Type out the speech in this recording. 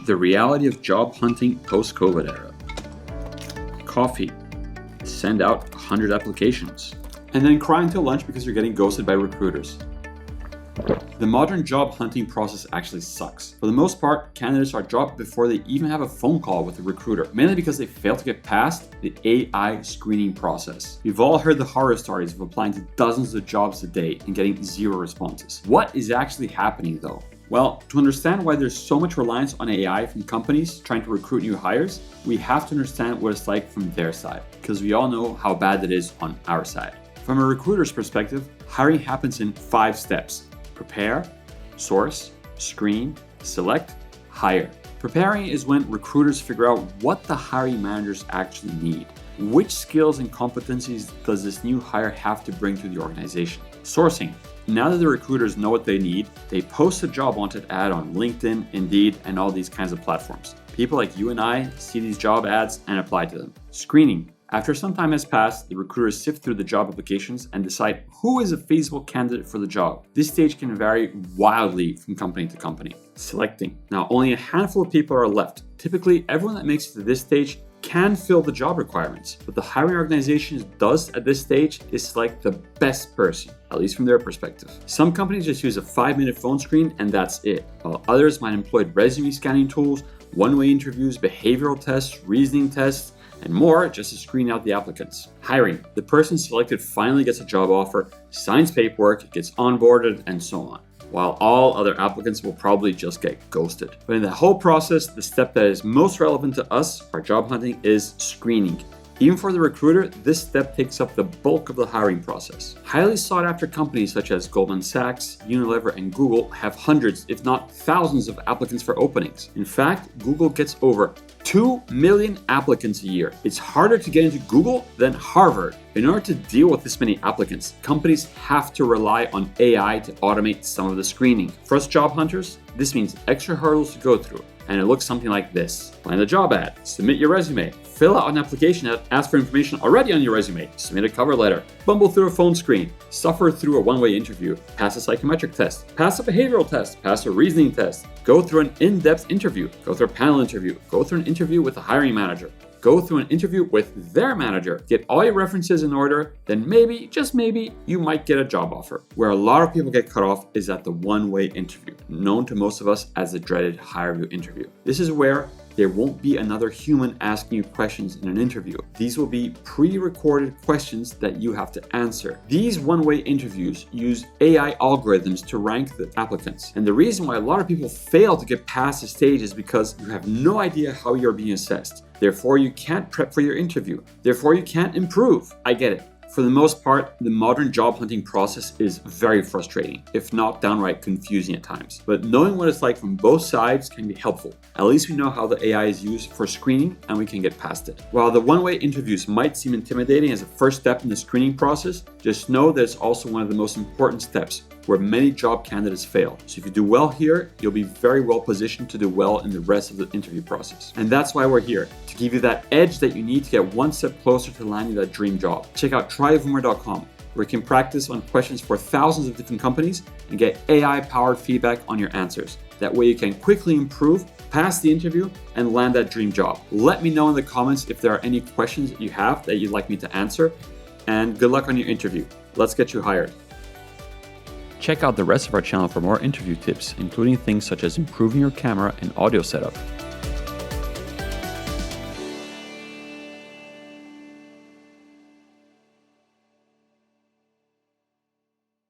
The reality of job hunting post-COVID era. Coffee. Send out 100 applications. And then cry until lunch because you're getting ghosted by recruiters. The modern job hunting process actually sucks. For the most part, candidates are dropped before they even have a phone call with a recruiter, mainly because they fail to get past the AI screening process. We've all heard the horror stories of applying to dozens of jobs a day and getting 0 responses. What is actually happening though? Well, to understand why there's so much reliance on AI from companies trying to recruit new hires, we have to understand what it's like from their side, because we all know how bad it is on our side. From a recruiter's perspective, hiring happens in 5 steps. Prepare, source, screen, select, hire. Preparing is when recruiters figure out what the hiring managers actually need. Which skills and competencies does this new hire have to bring to the organization? Sourcing. Now that the recruiters know what they need, they post a job wanted ad on LinkedIn, Indeed, and all these kinds of platforms. People like you and I see these job ads and apply to them. Screening. After some time has passed, the recruiters sift through the job applications and decide who is a feasible candidate for the job. This stage can vary wildly from company to company. Selecting. Now, only a handful of people are left. Typically, everyone that makes it to this stage can fill the job requirements. What the hiring organization does at this stage is select the best person, at least from their perspective. Some companies just use a 5-minute phone screen and that's it, while others might employ resume scanning tools, one-way interviews, behavioral tests, reasoning tests, and more just to screen out the applicants. Hiring. The person selected finally gets a job offer, signs paperwork, gets onboarded, and so on, while all other applicants will probably just get ghosted. But in the whole process, the step that is most relevant to us, our job hunting, is screening. Even for the recruiter, this step takes up the bulk of the hiring process. Highly sought after companies such as Goldman Sachs, Unilever, and Google have hundreds, if not thousands of applicants for openings. In fact, Google gets over 2 million applicants a year. It's harder to get into Google than Harvard. In order to deal with this many applicants, companies have to rely on AI to automate some of the screening. For us job hunters, this means extra hurdles to go through. And it looks something like this. Find a job ad, submit your resume, fill out an application that asks for information already on your resume, submit a cover letter, bumble through a phone screen, suffer through a one-way interview, pass a psychometric test, pass a behavioral test, pass a reasoning test, go through an in-depth interview, go through a panel interview, go through an interview with a hiring manager, go through an interview with their manager, get all your references in order, then maybe, just maybe, you might get a job offer. Where a lot of people get cut off is at the one-way interview, known to most of us as the dreaded HireVue interview. This is where there won't be another human asking you questions in an interview. These will be pre-recorded questions that you have to answer. These one-way interviews use AI algorithms to rank the applicants. And the reason why a lot of people fail to get past the stage is because you have no idea how you're being assessed. Therefore, you can't prep for your interview. Therefore, you can't improve. I get it. For the most part, the modern job hunting process is very frustrating, if not downright confusing at times. But knowing what it's like from both sides can be helpful. At least we know how the AI is used for screening and we can get past it. While the one-way interviews might seem intimidating as a first step in the screening process, just know that it's also one of the most important steps where many job candidates fail. So if you do well here, you'll be very well positioned to do well in the rest of the interview process. And that's why we're here, to give you that edge that you need to get one step closer to landing that dream job. Check out tryvoomer.com, where you can practice on questions for thousands of different companies and get AI-powered feedback on your answers. That way you can quickly improve, pass the interview, and land that dream job. Let me know in the comments if there are any questions that you have that you'd like me to answer, and good luck on your interview. Let's get you hired. Check out the rest of our channel for more interview tips, including things such as improving your camera and audio setup.